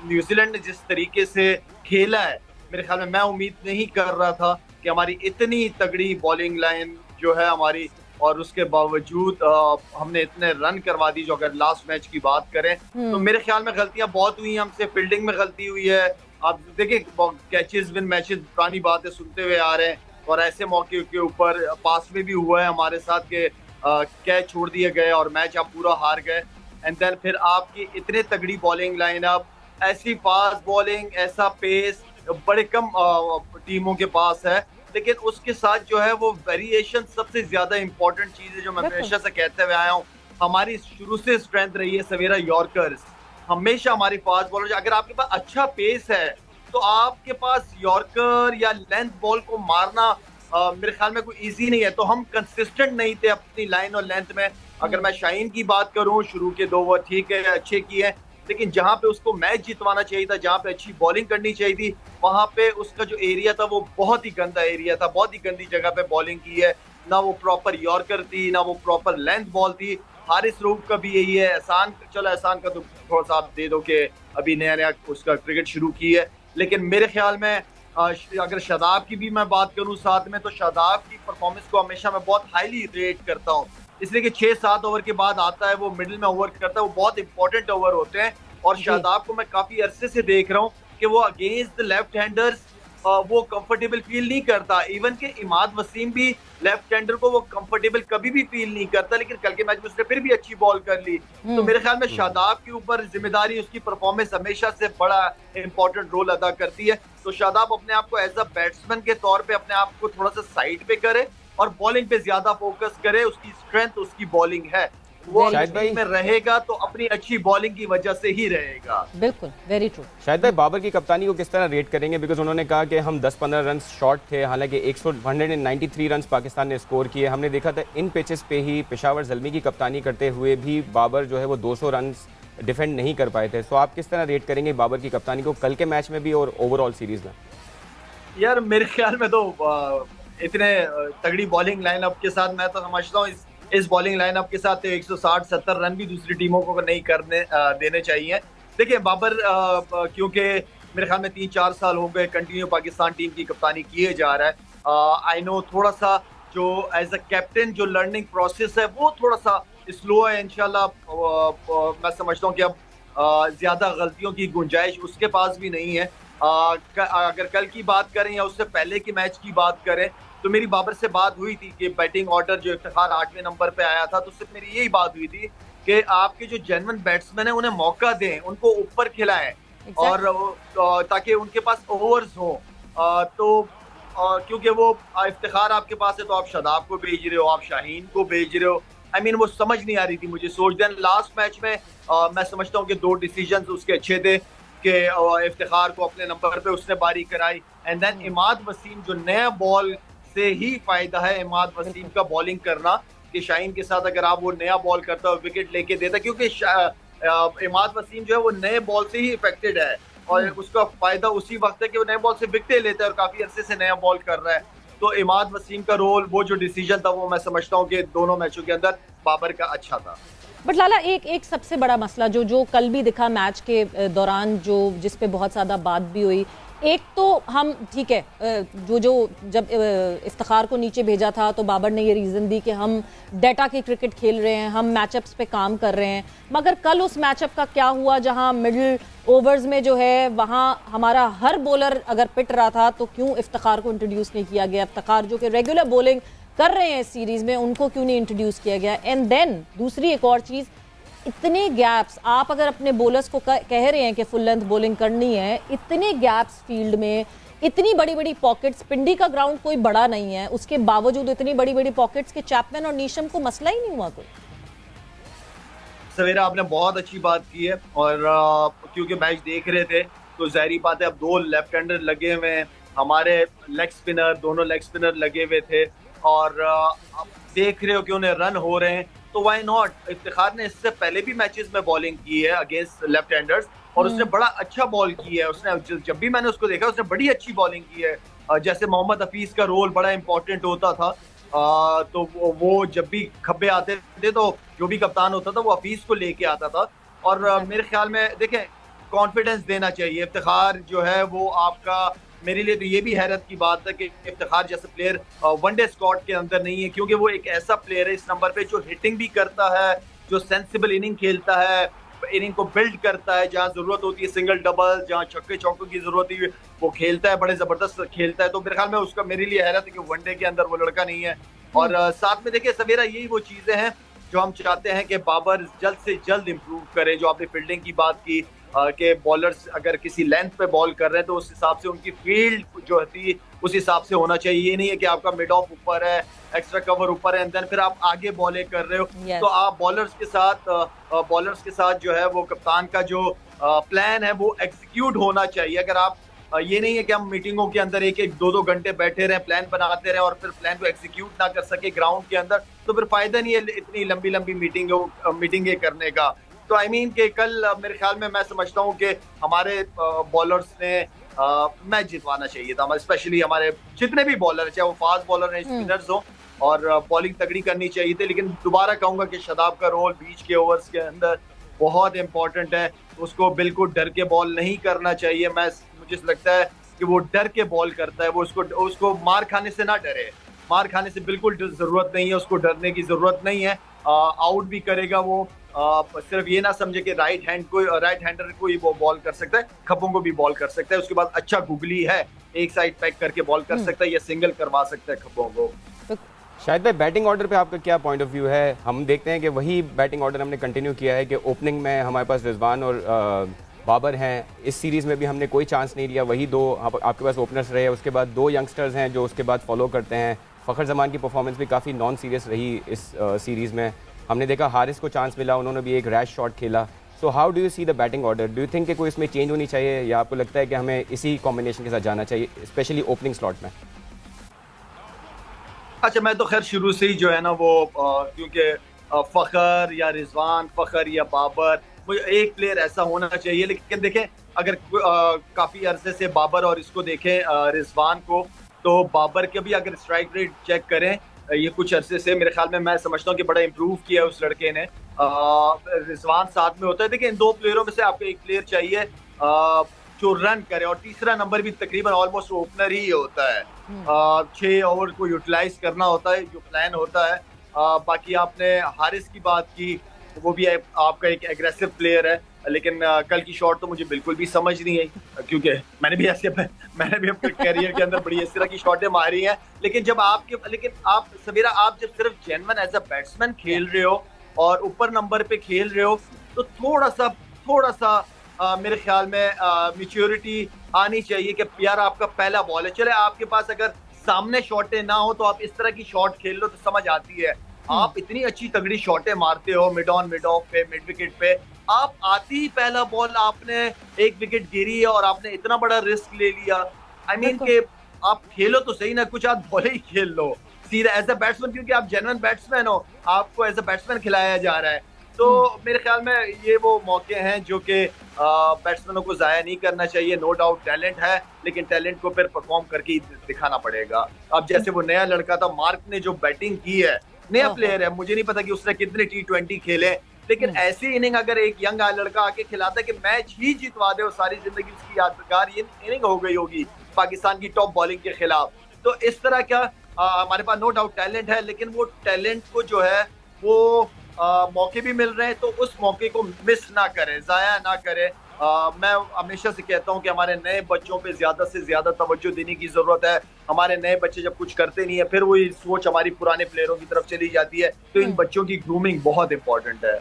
New Zealand ने जिस तरीके से खेला है, मेरे ख्याल में मैं उम्मीद नहीं कर रहा था कि हमारी इतनी तगड़ी बॉलिंग लाइन जो है हमारी, और उसके बावजूद हमने इतने रन करवा दी। जो अगर लास्ट मैच की बात करें तो मेरे ख्याल में गलतियां बहुत हुई हैं हमसे। फील्डिंग में गलती हुई है। आप देखिए, कैचेस विन मैचेस पुरानी बातें सुनते हुए आ रहे हैं, और ऐसे मौके के ऊपर पास में भी हुआ है हमारे साथ के कैच छोड़ दिए गए और मैच आप पूरा हार गए। एंड देन फिर आपकी इतने तगड़ी बॉलिंग लाइनअप, ऐसी फास्ट बॉलिंग, ऐसा पेस बड़े कम टीमों के पास है। लेकिन उसके साथ जो है वो वेरिएशन सबसे ज्यादा इंपॉर्टेंट चीज है, जो मैं हमेशा से कहते हुए आया हूँ। हमारी शुरू से स्ट्रेंथ रही है सवेरा यॉर्कर्स। हमेशा हमारी फास्ट बॉलर, अगर आपके पास अच्छा पेस है तो आपके पास यॉर्कर या लेंथ बॉल को मारना मेरे ख्याल में कोई इजी नहीं है। तो हम कंसिस्टेंट नहीं थे अपनी लाइन और लेंथ में। अगर मैं शाहीन की बात करूं, शुरू के 2 ओवर ठीक है, अच्छे किए, लेकिन जहां पे उसको मैच जितवाना चाहिए था, जहां पे अच्छी बॉलिंग करनी चाहिए थी, वहां पे उसका जो एरिया था वो बहुत ही गंदा एरिया था। बहुत ही गंदी जगह पे बॉलिंग की है। ना वो प्रॉपर यॉर्कर थी, ना वो प्रॉपर लेंथ बॉल थी। हारिस रऊफ का भी यही है। एहसान, चलो एहसान का तो थोड़ा सा आप दे दो कि अभी नया नया उसका क्रिकेट शुरू की है, लेकिन मेरे ख्याल में अगर शादाब की भी मैं बात करूं साथ में, तो शादाब की परफॉर्मेंस को हमेशा मैं बहुत हाईली रेट करता हूं, इसलिए कि 6-7 ओवर के बाद आता है, वो मिडिल में ओवर करता है, वो बहुत इंपॉर्टेंट ओवर होते हैं। और शादाब को मैं काफी अरसे से देख रहा हूँ कि वो अगेंस्ट द लेफ्ट हैंडर्स वो कंफर्टेबल फील नहीं करता। इवन के इमाद वसीम भी लेफ्ट हैंडर को वो कंफर्टेबल कभी भी फील नहीं करता, लेकिन कल के मैच में उसने फिर भी अच्छी बॉल कर ली। तो मेरे ख्याल में शादाब के ऊपर जिम्मेदारी, उसकी परफॉर्मेंस हमेशा से बड़ा इंपॉर्टेंट रोल अदा करती है। तो शादाब अपने आप को एज अ बैट्समैन के तौर पे अपने आप को थोड़ा सा साइड पे करे और बॉलिंग पे ज्यादा फोकस करे। उसकी स्ट्रेंथ उसकी बॉलिंग है, वो शाहिद भाई में रहेगा तो अपनी अच्छी बॉलिंग की वजह से ही रहेगा। बिल्कुल, वेरी ट्रू। शाहिद भाई, बाबर की कप्तानी को किस तरह रेट करेंगे? बिकॉज उन्होंने कहा कि हम 10-15 रन शॉर्ट थे, हालांकि 193 रन पाकिस्तान ने स्कोर किए। हमने देखा था इन पिचेस पे ही पेशावर ज़ल्मी की कप्तानी करते हुए भी बाबर जो है वो 200 रन डिफेंड नहीं कर पाए थे। सो आप किस तरह रेट करेंगे बाबर की कप्तानी को कल के मैच में भी और ओवरऑल सीरीज में? यार मेरे ख्याल में तो इतने तगड़ी बॉलिंग लाइनअप के साथ मैं तो समझता हूँ इस बॉलिंग लाइनअप के साथ 160-70 रन भी दूसरी टीमों को नहीं करने देने चाहिए। देखिए बाबर क्योंकि मेरे ख्याल में 3-4 साल हो गए कंटिन्यू पाकिस्तान टीम की कप्तानी किए जा रहा है। आई नो थोड़ा सा जो एज अ कैप्टन जो लर्निंग प्रोसेस है वो थोड़ा सा स्लो है। इंशाल्लाह मैं समझता हूँ कि अब ज्यादा गलतियों की गुंजाइश उसके पास भी नहीं है। अगर कल की बात करें या उससे पहले के मैच की बात करें, तो मेरी बाबर से बात हुई थी कि बैटिंग ऑर्डर जो इफ्तिखार 8वें नंबर पे आया था, तो उससे मेरी यही बात हुई थी कि आपके जो जेन्युइन बैट्समैन है उन्हें मौका दें, उनको ऊपर खिलाएं और ताकि उनके पास ओवर्स हो। तो क्योंकि वो इफ्तिखार आपके पास है तो आप शादाब को भेज रहे हो, आप शाहीन को भेज रहे हो। आई मीन वो समझ नहीं आ रही थी मुझे सोच। देन लास्ट मैच में मैं समझता हूँ कि 2 डिसीजन उसके अच्छे थे कि इफ्तिखार को अपने नंबर पे उसने बारी कराई। एंड देन इमाद वसीम जो नया बॉल से ही फायदा है इमाद वसीम का बॉलिंग करना, कि शाहीन के साथ अगर आप वो नया बॉल करता हो विकेट लेके देता, क्योंकि इमाद वसीम जो है वो नए बॉल से ही इफेक्टेड है और उसका फायदा उसी वक्त है कि वो नए बॉल से विकेट लेता है और काफी अरसे से नया बॉल कर रहा है। तो इमाद वसीम का रोल, वो जो डिसीजन था, वो मैं समझता हूँ कि दोनों मैचों के अंदर बाबर का अच्छा था। बट लाला, एक सबसे बड़ा मसला जो कल भी दिखा मैच के दौरान, जिस पे बहुत ज़्यादा बात भी हुई, एक तो हम ठीक है जब इफ्तिखार को नीचे भेजा था तो बाबर ने ये रीज़न दी कि हम डेटा की क्रिकेट खेल रहे हैं, हम मैचअप्स पे काम कर रहे हैं। मगर कल उस मैचअप का क्या हुआ जहां मिडिल ओवर्स में जो है वहां हमारा हर बॉलर अगर पिट रहा था, तो क्यों इफ्तिखार को इंट्रोड्यूस नहीं किया गया? इफ्तिखार जो कि रेगुलर बॉलिंग कर रहे हैं इस सीरीज में, उनको क्यों नहीं इंट्रोड्यूस किया गया? एंड देन दूसरी एक और चीज़, इतने गैप्स, आप अगर अपने बॉलर्स को कह रहे हैं कि फुल लेंथ बॉलिंग करनी है, इतने गैप्स फील्ड में, इतनी बड़ी बड़ी पॉकेट्स, पिंडी का ग्राउंड कोई बड़ा नहीं है, उसके बावजूद इतनी बड़ी बड़ी पॉकेट्स के चैपमैन और नीशम को मसला ही नहीं हुआ कोई। सवेरा आपने बहुत अच्छी बात की है, और क्योंकि मैच देख रहे थे तो जाहिर बात है अब 2 लेफ्ट हैंडर लगे हुए हैं, हमारे लेग स्पिनर, दोनों लेग स्पिनर लगे हुए थे, और आप देख रहे हो कि उन्हें रन हो रहे हैं, तो वाई नॉट। इफ्तिखार ने इससे पहले भी मैचेस में बॉलिंग की है अगेंस्ट लेफ्ट हैंडर्स और उसने बड़ा अच्छा बॉल की है। उसने जब भी मैंने उसको देखा उसने बड़ी अच्छी बॉलिंग की है। जैसे मोहम्मद हफीज का रोल बड़ा इंपॉर्टेंट होता था, तो वो जब भी खब्बे आते थे तो जो भी कप्तान होता था वो हफीज को लेके आता था। और मेरे ख्याल में देखें, कॉन्फिडेंस देना चाहिए। इफ्तिखार जो है वो आपका, मेरे लिए तो ये भी हैरत की बात है कि इफ्तिखार जैसे प्लेयर वनडे स्क्वाड के अंदर नहीं है, क्योंकि वो एक ऐसा प्लेयर है इस नंबर पे जो हिटिंग भी करता है, जो सेंसिबल इनिंग खेलता है, इनिंग को बिल्ड करता है, जहां जरूरत होती है सिंगल डबल, जहां छक्के चौकों की जरूरत है वो खेलता है, बड़े जबरदस्त खेलता है। तो मेरे ख्याल में उसका, मेरे लिए हैरत है कि वनडे के अंदर वो लड़का नहीं है। और साथ में देखिए सवेरा, यही वो चीजें हैं जो हम चाहते हैं कि बाबर जल्द से जल्द इंप्रूव करे। जो आपने फील्डिंग की बात की कि बॉलर्स अगर किसी लेंथ पे बॉल कर रहे हैं तो उस हिसाब से उनकी फील्ड जो होती है उस हिसाब से होना चाहिए। ये नहीं है कि आपका मिड ऑफ ऊपर है, एक्स्ट्रा कवर ऊपर है, एंड देन फिर आप आगे बॉलें कर रहे हो। तो आप बॉलर्स के साथ जो है वो कप्तान का जो प्लान है वो एग्जीक्यूट होना चाहिए। अगर आप ये नहीं है कि हम मीटिंगों के अंदर एक एक दो दो घंटे बैठे रहे, प्लान बनाते रहे और फिर प्लान को एग्जीक्यूट ना कर सके ग्राउंड के अंदर, तो फिर फायदा नहीं है इतनी लंबी लंबी मीटिंगें करने का। तो आई मीन कि कल मेरे ख्याल में मैं समझता हूँ कि हमारे बॉलर्स ने मैच जितवाना चाहिए था, स्पेशली हमारे जितने भी बॉलर, चाहे वो फास्ट बॉलर हैं, स्पिनर्स हो, और बॉलिंग तगड़ी करनी चाहिए थी। लेकिन दोबारा कहूंगा कि शादाब का रोल बीच के ओवर्स के अंदर बहुत इंपॉर्टेंट है, उसको बिल्कुल डर के बॉल नहीं करना चाहिए। मुझे लगता है कि वो डर के बॉल करता है, वो उसको मार खाने से ना डरे, मार खाने से बिल्कुल जरूरत नहीं है, उसको डरने की जरूरत नहीं है। आउट भी करेगा वो, सिर्फ ये ना समझे कि राइट हैंडर को ही वो बॉल कर सकता है, खब्बों को भी बॉल कर सकता है। उसके बाद अच्छा गुगली है, एक साइड पैक करके बॉल कर सकता है या सिंगल करवा सकता है खब्बों को। शायद भाई बैटिंग ऑर्डर पे आपका क्या पॉइंट ऑफ व्यू है? हम देखते हैं कि वही बैटिंग ऑर्डर हमने कंटिन्यू किया है कि ओपनिंग में हमारे पास रिजवान और बाबर हैं। इस सीरीज़ में भी हमने कोई चांस नहीं लिया, वही दो आपके पास ओपनर्स रहे। उसके बाद दो यंगस्टर्स हैं जो उसके बाद फॉलो करते हैं। फ़खर जमान की परफॉर्मेंस भी काफ़ी नॉन सीरियस रही इस सीरीज़ में। हमने देखा हारिस को चांस मिला, उन्होंने भी एक रैश शॉट खेला। So how do you see the batting order? Do you think कि कोई इसमें चेंज होनी चाहिए, या आपको लगता है कि हमें इसी कॉम्बिनेशन के साथ जाना चाहिए, स्पेशली ओपनिंग स्लॉट में? अच्छा, मैं तो खैर शुरू से ही जो है ना वो क्योंकि फ़खर या रिजवान, फ़खर या बाबर, मुझे एक प्लेयर ऐसा होना चाहिए। लेकिन देखें, अगर काफ़ी अरसे से बाबर और इसको देखें रिजवान को, तो बाबर के भी अगर स्ट्राइक रेट चेक करें ये कुछ अरसे से, मेरे ख्याल में मैं समझता हूँ कि बड़ा इंप्रूव किया है उस लड़के ने। रिजवान साथ में होता है। देखिए, इन दो प्लेयरों में से आपको एक प्लेयर चाहिए जो रन करे, और तीसरा नंबर भी तकरीबन ऑलमोस्ट ओपनर ही होता है। 6 ओवर को यूटिलाइज करना होता है, जो प्लान होता है। बाकी आपने हारिस की बात की, वो भी आपका एक एग्रेसिव प्लेयर है, लेकिन कल की शॉट तो मुझे बिल्कुल भी समझ नहीं आई, क्योंकि मैंने भी अपने कैरियर के अंदर बड़ी इस तरह की शॉटें मारी हैं। लेकिन आप सवेरा, आप जब सिर्फ जेन्युइन एज अ बैट्समैन खेल रहे हो और ऊपर नंबर पे खेल रहे हो, तो थोड़ा सा मेरे ख्याल में मैच्योरिटी आनी चाहिए कि यार आपका पहला बॉल है, चले आपके पास अगर सामने शॉटें ना हो तो आप इस तरह की शॉट खेल लो तो समझ आती है। आप इतनी अच्छी तगड़ी शॉटें मारते हो मिड ऑन, मिड ऑफ पे, मिड विकेट पे, आप आती ही पहला बॉल आपने एक विकेट गिरी है और आपने इतना बड़ा रिस्क ले लिया। आई मीन कि आप खेलो तो सही ना, कुछ आप बॉल ही खेल लो सीधा एज अ बैट्समैन, क्योंकि आप जेन्युइन बैट्समैन हो, आपको एज अ बैट्समैन खिलाया जा रहा है। तो मेरे ख्याल में ये वो मौके हैं जो कि बैट्समैनों को जाया नहीं करना चाहिए। नो डाउट टैलेंट है, लेकिन टैलेंट को फिर परफॉर्म करके ही दिखाना पड़ेगा। अब जैसे वो नया लड़का था मार्क ने जो बैटिंग की है, नया प्लेयर है, मुझे नहीं पता कि उसने कितने T20 खेले, लेकिन ऐसी इनिंग अगर एक यंग लड़का आके खिलाता है कि मैच ही जितवा दे, और सारी जिंदगी उसकी यादगार ये इनिंग हो गई होगी पाकिस्तान की टॉप बॉलिंग के खिलाफ। तो इस तरह क्या हमारे पास नो डाउट टैलेंट है, लेकिन वो टैलेंट को जो है वो मौके भी मिल रहे हैं, तो उस मौके को मिस ना करें, जाया ना करें। मैं हमेशा से कहता हूं कि हमारे नए बच्चों पे ज्यादा से ज्यादा तवज्जो देने की जरूरत है। हमारे नए बच्चे जब कुछ करते नहीं है, फिर वही सोच हमारी पुराने प्लेयरों की तरफ चली जाती है। तो इन बच्चों की ग्रूमिंग बहुत इंपॉर्टेंट है।